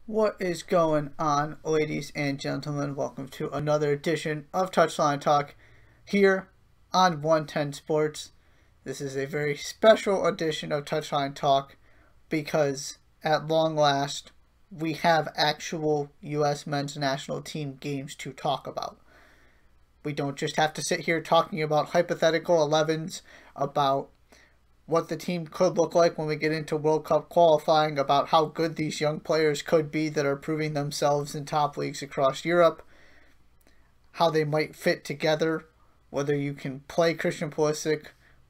What is going on, ladies and gentlemen? Welcome to another edition of Touchline Talk here on 110 Sports. This is a very special edition of Touchline Talk because at long last we have actual U.S. men's national team games to talk about. We don't just have to sit here talking about hypothetical 11s, about what the team could look like when we get into World Cup qualifying, about how good these young players could be that are proving themselves in top leagues across Europe, how they might fit together, whether you can play Christian Pulisic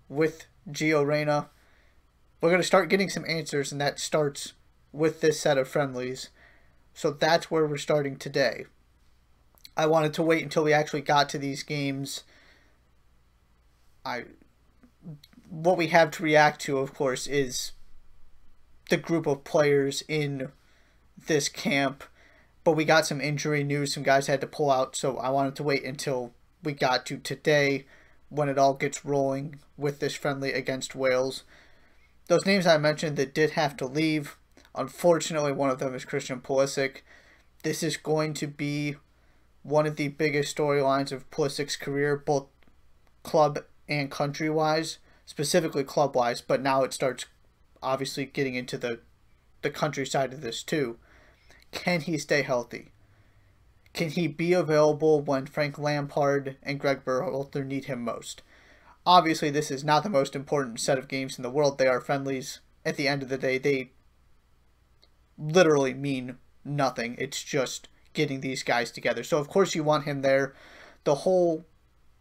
with Gio Reyna. We're going to start getting some answers, and that starts with this set of friendlies. So that's where we're starting today. I wanted to wait until we actually got to these games. What we have to react to, of course, is the group of players in this camp. But we got some injury news. Some guys had to pull out. So I wanted to wait until we got to today when it all gets rolling with this friendly against Wales. Those names I mentioned that did have to leave. Unfortunately, one of them is Christian Pulisic. This is going to be one of the biggest storylines of Pulisic's career, both club and country-wise. Specifically club-wise, but now it starts obviously getting into the country side of this too. Can he stay healthy? Can he be available when Frank Lampard and Greg Berhalter need him most? Obviously, this is not the most important set of games in the world. They are friendlies. At the end of the day, they literally mean nothing. It's just getting these guys together. So, of course, you want him there. The whole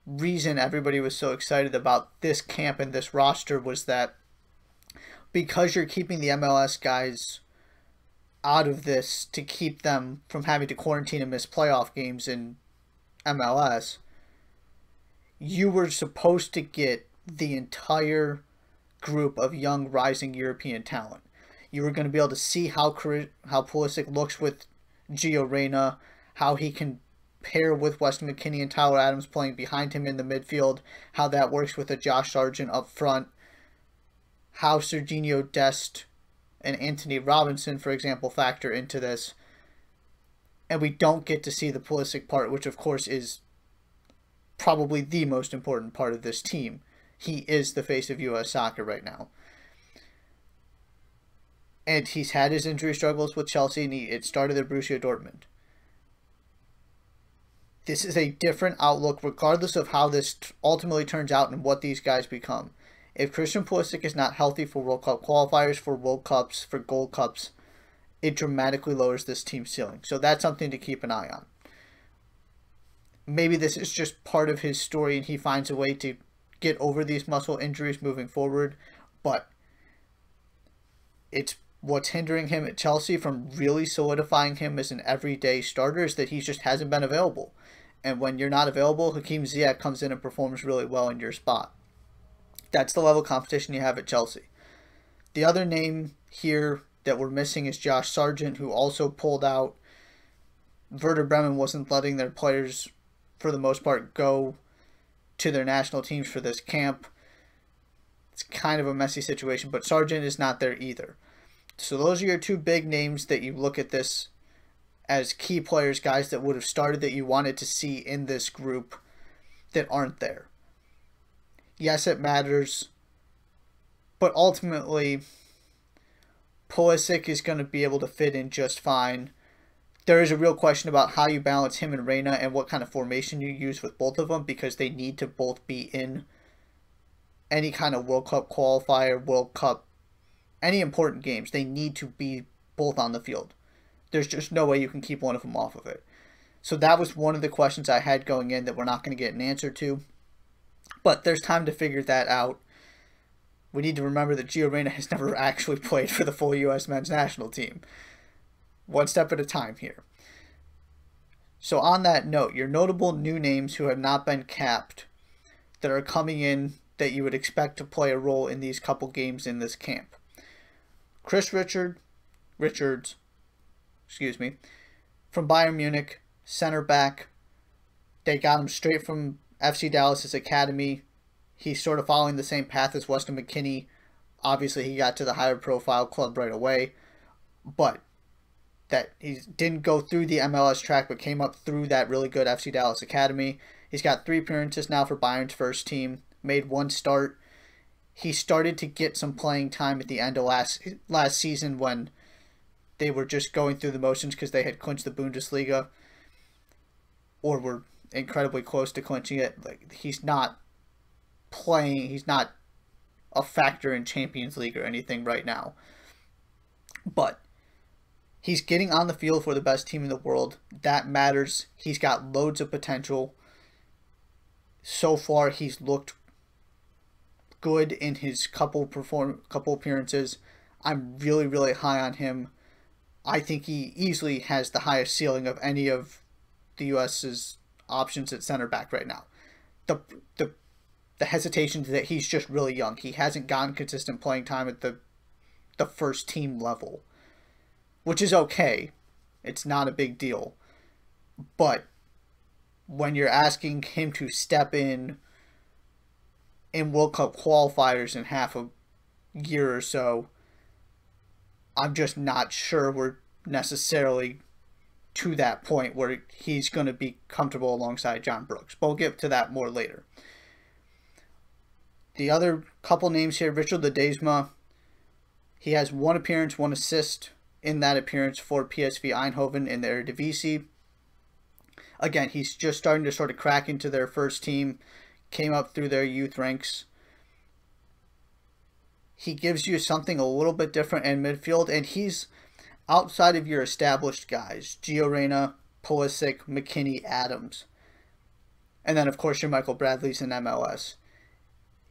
reason everybody was so excited about this camp and this roster was that because you're keeping the MLS guys out of this to keep them from having to quarantine and miss playoff games in MLS, you were supposed to get the entire group of young rising European talent. You were going to be able to see how Pulisic looks with Gio Reyna, how he can pair with Weston McKennie and Tyler Adams playing behind him in the midfield, how that works with a Josh Sargent up front, how Serginho Dest and Anthony Robinson, for example, factor into this. And we don't get to see the Pulisic part, which of course is probably the most important part of this team. He is the face of U.S. soccer right now. And he's had his injury struggles with Chelsea, and it started at Borussia Dortmund. This is a different outlook regardless of how this ultimately turns out and what these guys become. If Christian Pulisic is not healthy for World Cup qualifiers, for World Cups, for Gold Cups, it dramatically lowers this team's ceiling. So that's something to keep an eye on. Maybe this is just part of his story and he finds a way to get over these muscle injuries moving forward. But it's what's hindering him at Chelsea from really solidifying him as an everyday starter is that he just hasn't been available. And when you're not available, Hakim Ziyech comes in and performs really well in your spot. That's the level of competition you have at Chelsea. The other name here that we're missing is Josh Sargent, who also pulled out. Werder Bremen wasn't letting their players, for the most part, go to their national teams for this camp. It's kind of a messy situation, but Sargent is not there either. So those are your two big names that you look at this as key players, guys that would have started that you wanted to see in this group that aren't there. Yes, it matters, but ultimately, Pulisic is going to be able to fit in just fine. There is a real question about how you balance him and Reyna and what kind of formation you use with both of them, because they need to both be in any kind of World Cup qualifier, World Cup, any important games. They need to be both on the field. There's just no way you can keep one of them off of it. So that was one of the questions I had going in that we're not going to get an answer to. But there's time to figure that out. We need to remember that Gio Reyna has never actually played for the full U.S. men's national team. One step at a time here. So on that note, your notable new names who have not been capped that are coming in that you would expect to play a role in these couple games in this camp. Chris Richards, from Bayern Munich, center back. They got him straight from FC Dallas's academy. He's sort of following the same path as Weston McKennie. Obviously, he got to the higher profile club right away. But that he didn't go through the MLS track but came up through that really good FC Dallas Academy. He's got 3 appearances now for Bayern's first team, made 1 start. He started to get some playing time at the end of last season when they were just going through the motions because they had clinched the Bundesliga or were incredibly close to clinching it. Like, he's not playing, he's not a factor in Champions League or anything right now. But he's getting on the field for the best team in the world. That matters. He's got loads of potential. So far, he's looked good in his couple appearances. I'm really, really high on him. I think he easily has the highest ceiling of any of the U.S.'s options at center back right now. The hesitation is that he's just really young. He hasn't gotten consistent playing time at the first team level, which is okay. It's not a big deal. But when you're asking him to step in World Cup qualifiers in half a year or so, I'm just not sure we're necessarily to that point where he's going to be comfortable alongside John Brooks. But we'll get to that more later. The other couple names here, Richard Ledesma, he has 1 appearance, 1 assist in that appearance for PSV Eindhoven in the Eredivisie. Again, he's just starting to sort of crack into their first team, came up through their youth ranks. He gives you something a little bit different in midfield, and he's outside of your established guys, Gio Reyna, Pulisic, McKinney, Adams. And then, of course, your Michael Bradley's in MLS.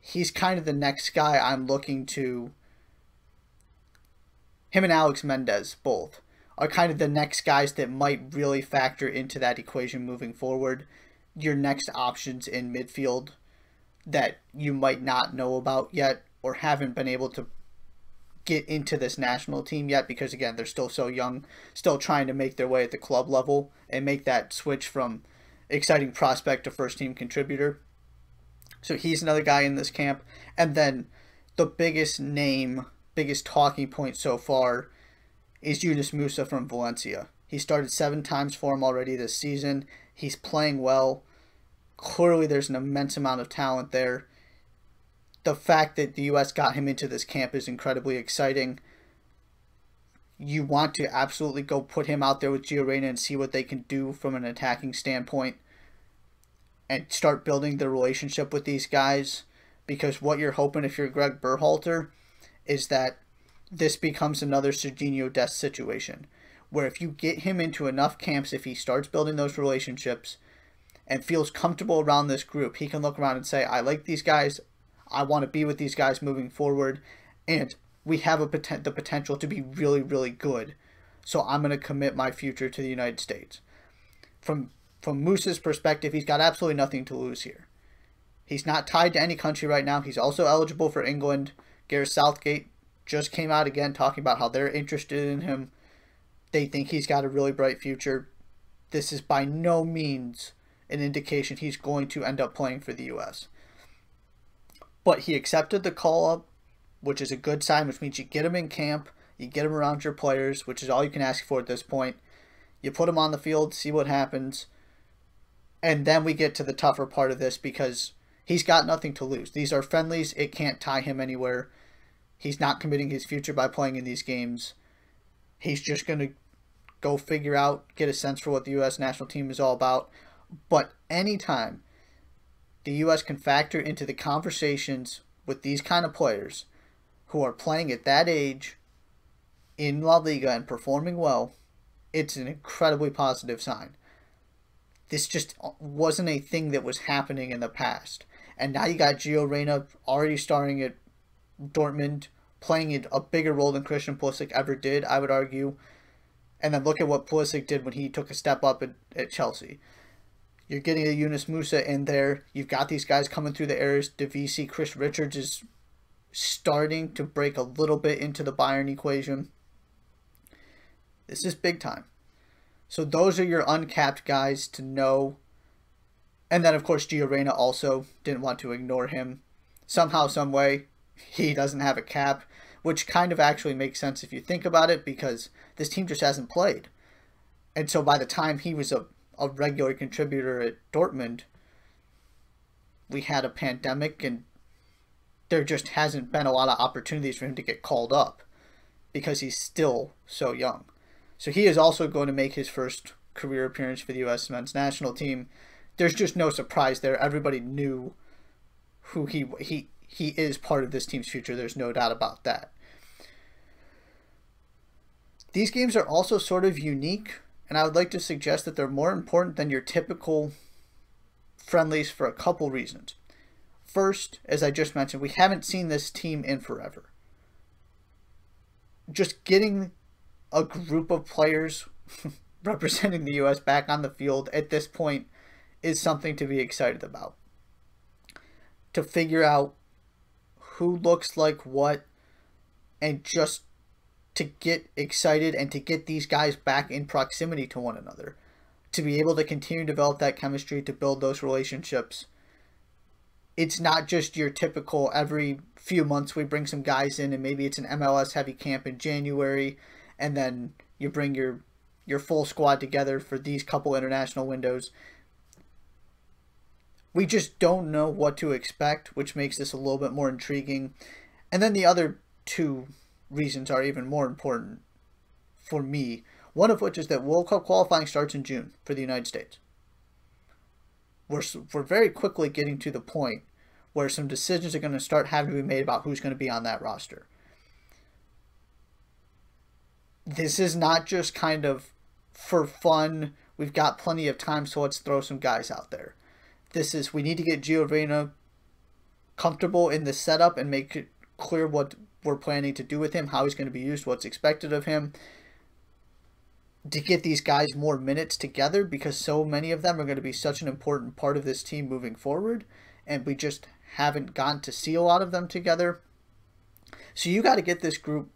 He's kind of the next guy I'm looking to. Him and Alex Mendez, both, are kind of the next guys that might really factor into that equation moving forward. Your next options in midfield that you might not know about yet or haven't been able to get into this national team yet because, again, they're still so young, still trying to make their way at the club level and make that switch from exciting prospect to first-team contributor. So he's another guy in this camp. And then the biggest name, biggest talking point so far is Yunus Musa from Valencia. He started 7 times for him already this season. He's playing well. Clearly there's an immense amount of talent there. The fact that the U.S. got him into this camp is incredibly exciting. You want to absolutely go put him out there with Gio Reyna and see what they can do from an attacking standpoint and start building the relationship with these guys, because what you're hoping if you're Greg Berhalter is that this becomes another Serginho Dest situation, where if you get him into enough camps, if he starts building those relationships and feels comfortable around this group, he can look around and say, I like these guys, I want to be with these guys moving forward, and we have the potential to be really, really good, so I'm going to commit my future to the United States. From Musa's perspective, he's got absolutely nothing to lose here. He's not tied to any country right now. He's also eligible for England. Gareth Southgate just came out again talking about how they're interested in him. They think he's got a really bright future. This is by no means an indication he's going to end up playing for the U.S. But he accepted the call-up, which is a good sign, which means you get him in camp, you get him around your players, which is all you can ask for at this point. You put him on the field, see what happens. And then we get to the tougher part of this because he's got nothing to lose. These are friendlies. It can't tie him anywhere. He's not committing his future by playing in these games. He's just going to go figure out, get a sense for what the U.S. national team is all about. But anytime the U.S. can factor into the conversations with these kind of players who are playing at that age in La Liga and performing well, it's an incredibly positive sign. This just wasn't a thing that was happening in the past. And now you got Gio Reyna already starring at Dortmund, playing a bigger role than Christian Pulisic ever did, I would argue. And then look at what Pulisic did when he took a step up at Chelsea. You're getting a Yunus Musa in there. You've got these guys coming through the Eredivisie. Chris Richards is starting to break a little bit into the Bayern equation. This is big time. So those are your uncapped guys to know. And then, of course, Gio Reyna also didn't want to ignore him. Somehow, some way, he doesn't have a cap. which kind of actually makes sense if you think about it, because this team just hasn't played. And so by the time he was a regular contributor at Dortmund, we had a pandemic, and there just hasn't been a lot of opportunities for him to get called up because he's still so young. So he is also going to make his first career appearance for the U.S. men's national team. There's just no surprise there. Everybody knew who he is part of this team's future. There's no doubt about that. These games are also sort of unique, and I would like to suggest that they're more important than your typical friendlies for a couple reasons. First, as I just mentioned, we haven't seen this team in forever. Just getting a group of players representing the U.S. back on the field at this point is something to be excited about. To figure out who looks like what, and just to get excited and to get these guys back in proximity to one another. To be able to continue to develop that chemistry, to build those relationships. It's not just your typical every few months we bring some guys in and maybe it's an MLS heavy camp in January and then you bring your full squad together for these couple international windows. We just don't know what to expect, which makes this a little bit more intriguing. And then the other two reasons are even more important for me. One of which is that World Cup qualifying starts in June for the United States. We're very quickly getting to the point where some decisions are going to start having to be made about who's going to be on that roster. This is not just kind of for fun, we've got plenty of time, so let's throw some guys out there. This is, we need to get Gio Reyna comfortable in the setup and make it clear what we're planning to do with him, how he's going to be used, what's expected of him. To get these guys more minutes together, because so many of them are going to be such an important part of this team moving forward, and we just haven't gotten to see a lot of them together. So you got to get this group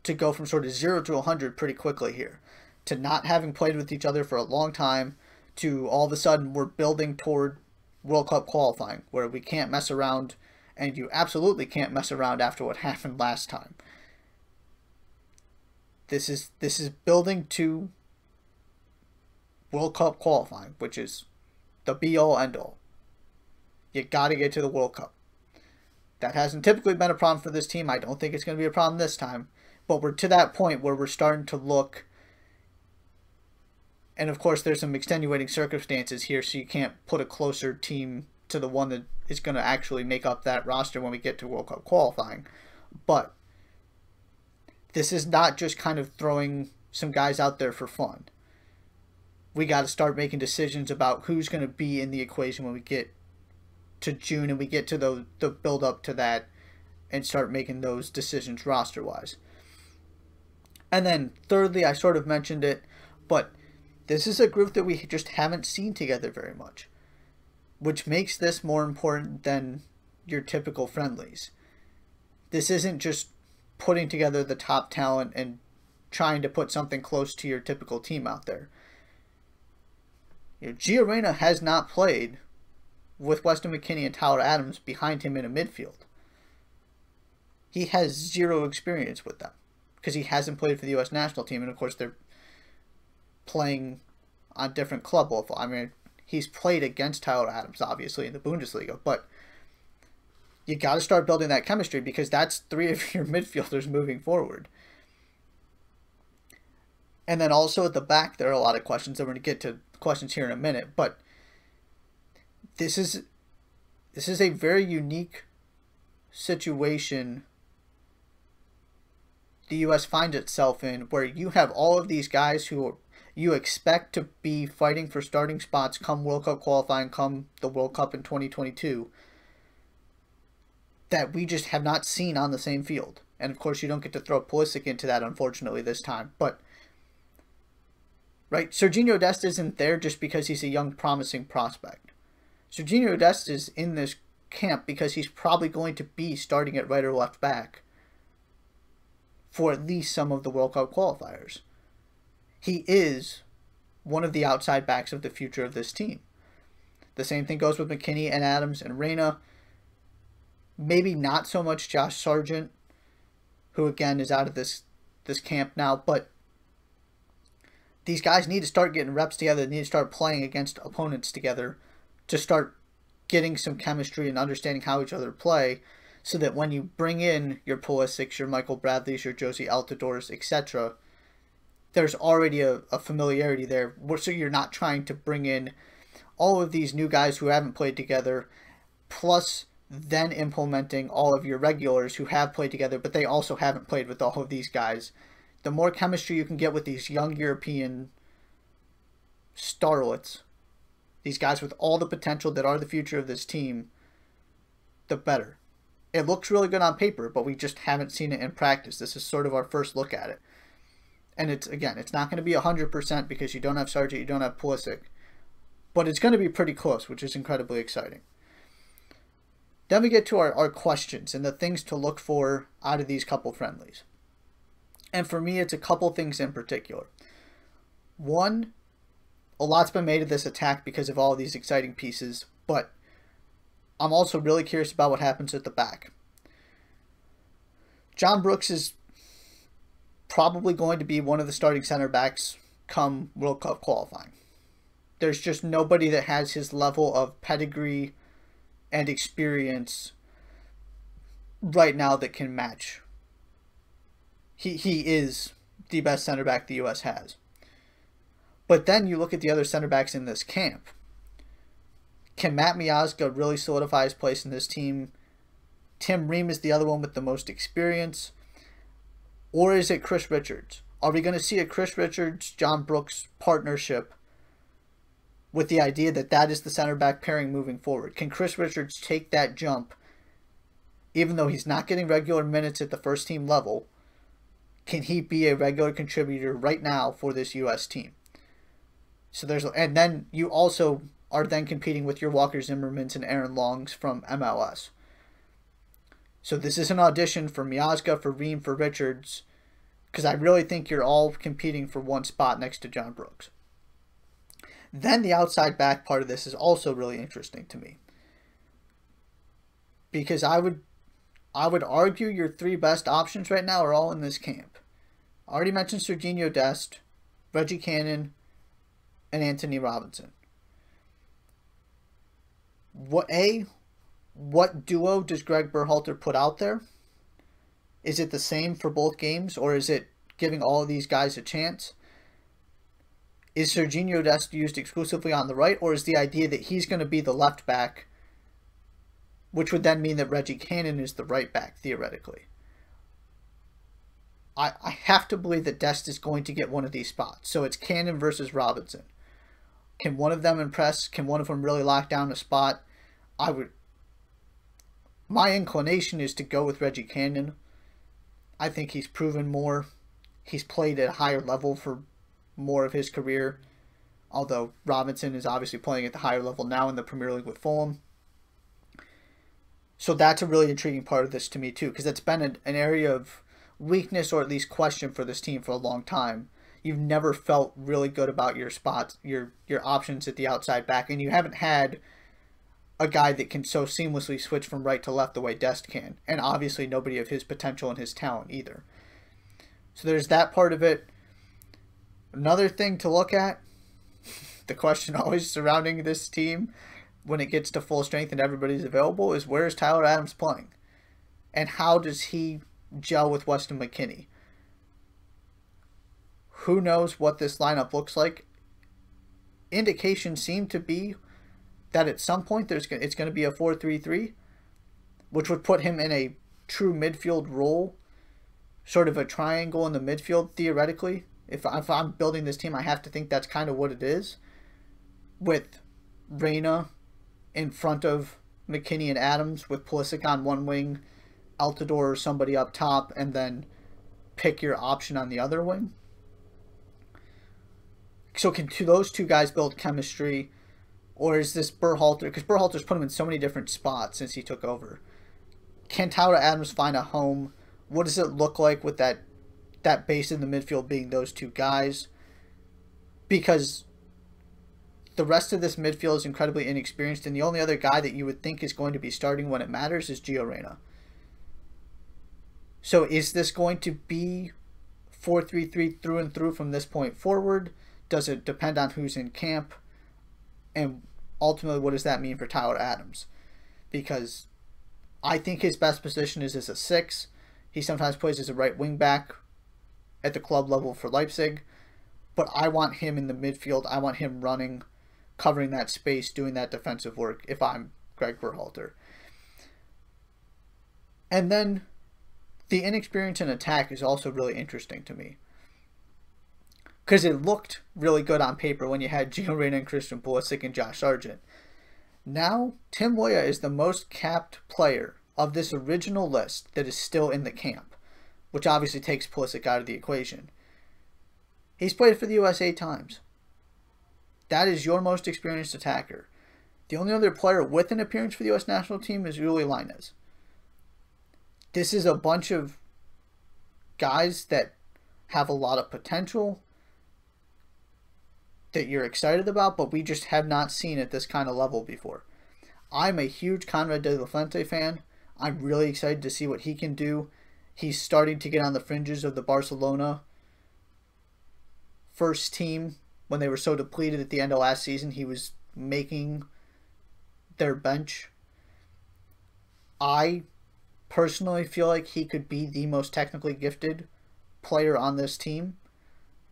to go from sort of 0 to 100 pretty quickly here, to not having played with each other for a long time, to all of a sudden we're building toward World Cup qualifying, where we can't mess around, and you absolutely can't mess around after what happened last time. This is building to World Cup qualifying, which is the be-all, end-all. You got to get to the World Cup. That hasn't typically been a problem for this team. I don't think it's going to be a problem this time. But we're to that point where we're starting to look, and of course there's some extenuating circumstances here, so you can't put a closer team to the one that is going to actually make up that roster when we get to World Cup qualifying. But this is not just kind of throwing some guys out there for fun. We got to start making decisions about who's going to be in the equation when we get to June and we get to the build up to that and start making those decisions roster-wise. And then thirdly, I sort of mentioned it, but this is a group that we just haven't seen together very much, which makes this more important than your typical friendlies. This isn't just putting together the top talent and trying to put something close to your typical team out there. Gio Reyna has not played with Weston McKennie and Tyler Adams behind him in a midfield. He has zero experience with them because he hasn't played for the U.S. national team, and of course they're playing on different club level. I mean, he's played against Tyler Adams, obviously, in the Bundesliga, but you got to start building that chemistry because that's three of your midfielders moving forward. And then also at the back, there are a lot of questions. We're going to get to questions here in a minute, but this is a very unique situation the U.S. finds itself in, where you have all of these guys who you expect to be fighting for starting spots come World Cup qualifying, come the World Cup in 2022, that we just have not seen on the same field. And of course, you don't get to throw Pulisic into that, unfortunately, this time. But, right, Sergiño Dest isn't there just because he's a young, promising prospect. Sergiño Dest is in this camp because he's probably going to be starting at right or left back for at least some of the World Cup qualifiers. He is one of the outside backs of the future of this team. The same thing goes with McKennie and Adams and Reyna. Maybe not so much Josh Sargent, who again is out of this camp now, but these guys need to start getting reps together. They need to start playing against opponents together to start getting some chemistry and understanding how each other play, so that when you bring in your Pulisics, your Michael Bradleys, your Josie Altidores, etc., there's already a familiarity there, so you're not trying to bring in all of these new guys who haven't played together, plus then implementing all of your regulars who have played together, but they also haven't played with all of these guys. The more chemistry you can get with these young European starlets, these guys with all the potential that are the future of this team, the better. It looks really good on paper, but we just haven't seen it in practice. This is sort of our first look at it. And it's not going to be 100% because you don't have Sargent, you don't have Pulisic. But it's going to be pretty close, which is incredibly exciting. Then we get to our questions and the things to look for out of these couple friendlies. And for me, it's a couple things in particular. One, a lot's been made of this attack because of all of these exciting pieces, but I'm also really curious about what happens at the back. John Brooks is probably going to be one of the starting center backs come World Cup qualifying. There's just nobody that has his level of pedigree and experience right now that can match. He is the best center back the U.S. has. But then you look at the other center backs in this camp. Can Matt Miazga really solidify his place in this team? Tim Ream is the other one with the most experience. Or is it Chris Richards? Are we going to see a Chris Richards-John Brooks partnership with the idea that that is the center back pairing moving forward? Can Chris Richards take that jump, even though he's not getting regular minutes at the first team level? Can he be a regular contributor right now for this U.S. team? So and then you also are then competing with your Walker Zimmermans and Aaron Longs from MLS. So this is an audition for Miazga, for Ream, for Richards, because I really think you're all competing for one spot next to John Brooks. Then the outside back part of this is also really interesting to me, because I would argue your three best options right now are all in this camp. I already mentioned Serginho Dest, Reggie Cannon, and Anthony Robinson. What duo does Greg Berhalter put out there? Is it the same for both games, or is it giving all of these guys a chance? Is Serginho Dest used exclusively on the right, or is the idea that he's going to be the left back, which would then mean that Reggie Cannon is the right back, theoretically? I have to believe that Dest is going to get one of these spots. So it's Cannon versus Robinson. Can one of them impress? Can one of them really lock down a spot? My inclination is to go with Reggie Cannon. I think he's proven more. He's played at a higher level for more of his career. Although Robinson is obviously playing at the higher level now in the Premier League with Fulham. So that's a really intriguing part of this to me too, because it's been an area of weakness, or at least question, for this team for a long time. You've never felt really good about your spots, your options at the outside back, and you haven't had a guy that can so seamlessly switch from right to left the way Dest can, and obviously nobody of his potential and his talent either. So there's that part of it. Another thing to look at, the question always surrounding this team when it gets to full strength and everybody's available, is where is Tyler Adams playing? And how does he gel with Weston McKennie? Who knows what this lineup looks like? Indications seem to be that at some point it's going to be a 4-3-3, which would put him in a true midfield role, sort of a triangle in the midfield, theoretically. If I'm building this team, I have to think that's kind of what it is, with Reyna in front of McKennie and Adams, with Pulisic on one wing, Altidore or somebody up top, and then pick your option on the other wing. So can those two guys build chemistry, or is this Berhalter? Because Berhalter's put him in so many different spots since he took over. Can Tyler Adams find a home? What does it look like with that base in the midfield being those two guys? Because the rest of this midfield is incredibly inexperienced, and the only other guy that you would think is going to be starting when it matters is Gio Reyna. So is this going to be 4-3-3 through and through from this point forward? Does it depend on who's in camp? And ultimately, what does that mean for Tyler Adams? Because I think his best position is as a 6. He sometimes plays as a right wing back at the club level for Leipzig. But I want him in the midfield. I want him running, covering that space, doing that defensive work if I'm Greg Berhalter. And then the inexperience in attack is also really interesting to me. Because it looked really good on paper when you had Gio Reyna and Christian Pulisic and Josh Sargent. Now, Tim Weah is the most capped player of this original list that is still in the camp, which obviously takes Pulisic out of the equation. He's played for the US 8 times. That is your most experienced attacker. The only other player with an appearance for the US national team is Uli Lainez. This is a bunch of guys that have a lot of potential that you're excited about, but we just have not seen at this kind of level before. I'm a huge Conrad de la Fuente fan. I'm really excited to see what he can do. He's starting to get on the fringes of the Barcelona first team. When they were so depleted at the end of last season, he was making their bench. I personally feel like he could be the most technically gifted player on this team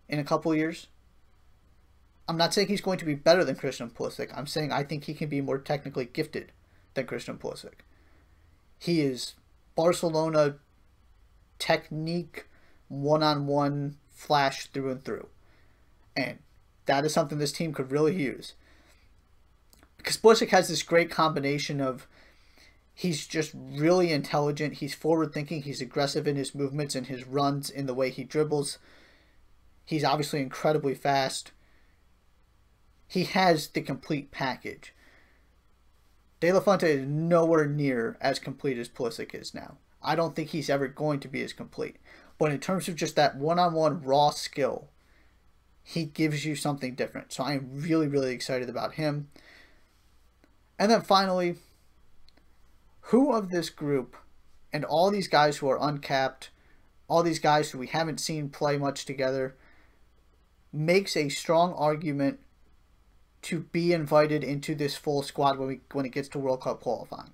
in a couple years. I'm not saying he's going to be better than Christian Pulisic. I'm saying I think he can be more technically gifted than Christian Pulisic. He is Barcelona technique, one-on-one flash through and through. And that is something this team could really use. Because Pulisic has this great combination of he's just really intelligent, he's forward-thinking, he's aggressive in his movements and his runs, in the way he dribbles. He's obviously incredibly fast. He has the complete package. De La Fuente is nowhere near as complete as Pulisic is now. I don't think he's ever going to be as complete. But in terms of just that one-on-one raw skill, he gives you something different. So I am really, really excited about him. And then finally, who of this group and all these guys who are uncapped, all these guys who we haven't seen play much together, makes a strong argument to be invited into this full squad when it gets to World Cup qualifying?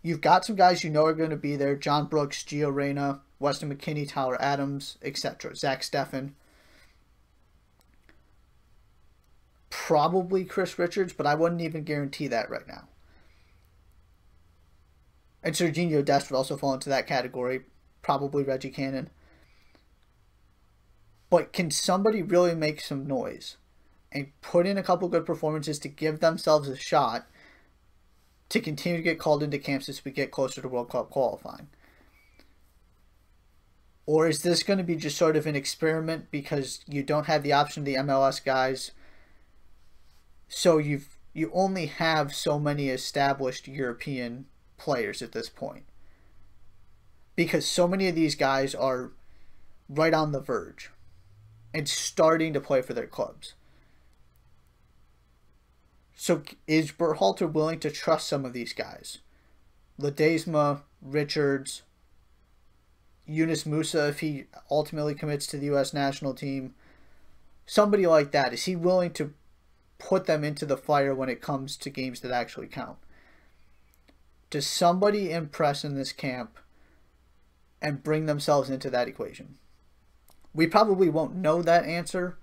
You've got some guys you know are going to be there. John Brooks, Gio Reyna, Weston McKennie, Tyler Adams, etc. Zach Steffen. Probably Chris Richards, but I wouldn't even guarantee that right now. And Serginho Dest would also fall into that category. Probably Reggie Cannon. But can somebody really make some noise and put in a couple good performances to give themselves a shot to continue to get called into camps as we get closer to World Cup qualifying? Or is this going to be just sort of an experiment because you don't have the option of the MLS guys, so you only have so many established European players at this point? Because so many of these guys are right on the verge and starting to play for their clubs. So is Berhalter willing to trust some of these guys? Ledesma, Richards, Yunus Musa, if he ultimately commits to the U.S. national team. Somebody like that. Is he willing to put them into the fire when it comes to games that actually count? Does somebody impress in this camp and bring themselves into that equation? We probably won't know that answer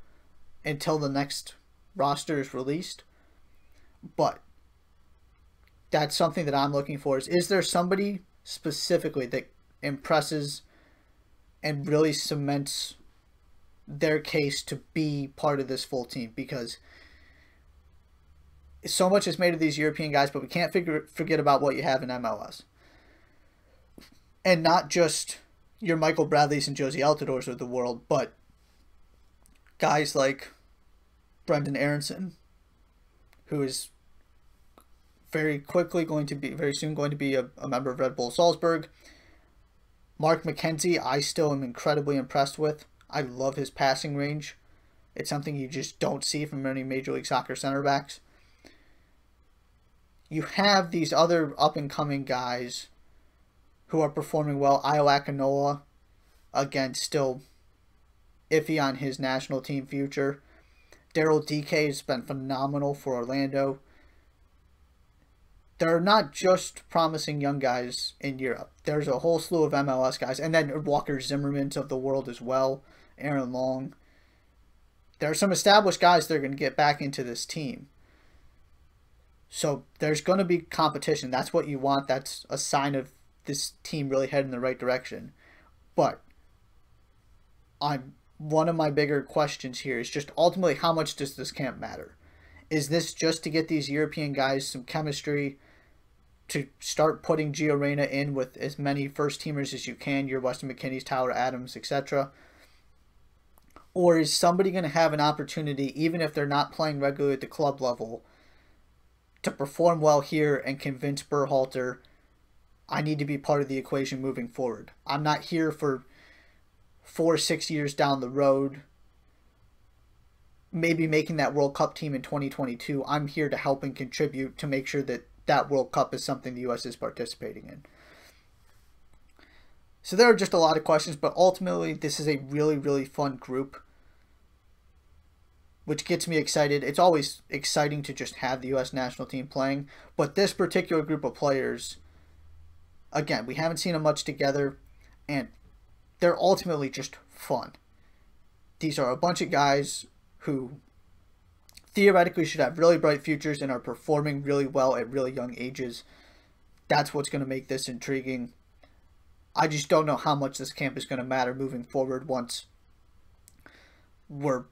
until the next roster is released. But that's something that I'm looking for. Is there somebody specifically that impresses and really cements their case to be part of this full team? Because so much is made of these European guys, but we can't forget about what you have in MLS. And not just your Michael Bradleys and Josie Altidores of the world, but guys like Brendan Aronson, who is very soon going to be a member of Red Bull Salzburg. Mark McKenzie, I still am incredibly impressed with. I love his passing range. It's something you just don't see from many Major League Soccer center backs. You have these other up-and-coming guys who are performing well. Io Akinola, again, still iffy on his national team future. Daryl DK has been phenomenal for Orlando. There are not just promising young guys in Europe. There's a whole slew of MLS guys. And then Walker Zimmermans of the world as well. Aaron Long. There are some established guys that are going to get back into this team. So there's going to be competition. That's what you want. That's a sign of this team really heading in the right direction. But one of my bigger questions here is just ultimately, how much does this camp matter? Is this just to get these European guys some chemistry, to start putting Gio Reyna in with as many first-teamers as you can, your Weston McKennies, Tyler Adams, etc.? Or is somebody going to have an opportunity, even if they're not playing regularly at the club level, to perform well here and convince Berhalter, I need to be part of the equation moving forward? I'm not here for 4 or 6 years down the road, maybe making that World Cup team in 2022. I'm here to help and contribute to make sure that that World Cup is something the U.S. is participating in. So there are just a lot of questions, but ultimately this is a really, really fun group, which gets me excited. It's always exciting to just have the U.S. national team playing, but this particular group of players, again, we haven't seen them much together, and they're ultimately just fun. These are a bunch of guys who theoretically should have really bright futures and are performing really well at really young ages. That's what's going to make this intriguing. I just don't know how much this camp is going to matter moving forward once we're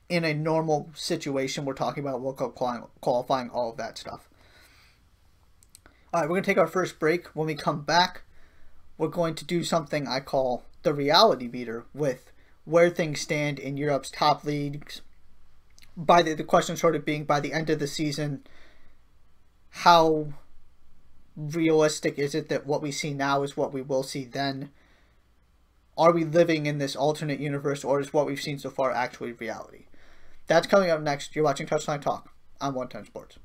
in a normal situation. We're talking about World Cup qualifying, all of that stuff. All right, we're going to take our first break. When we come back, we're going to do something I call the reality meter, with where things stand in Europe's top leagues. By the question sort of being, by the end of the season, how realistic is it that what we see now is what we will see then? Are we living in this alternate universe, or is what we've seen so far actually reality? That's coming up next. You're watching Touchline Talk on 110 Sports.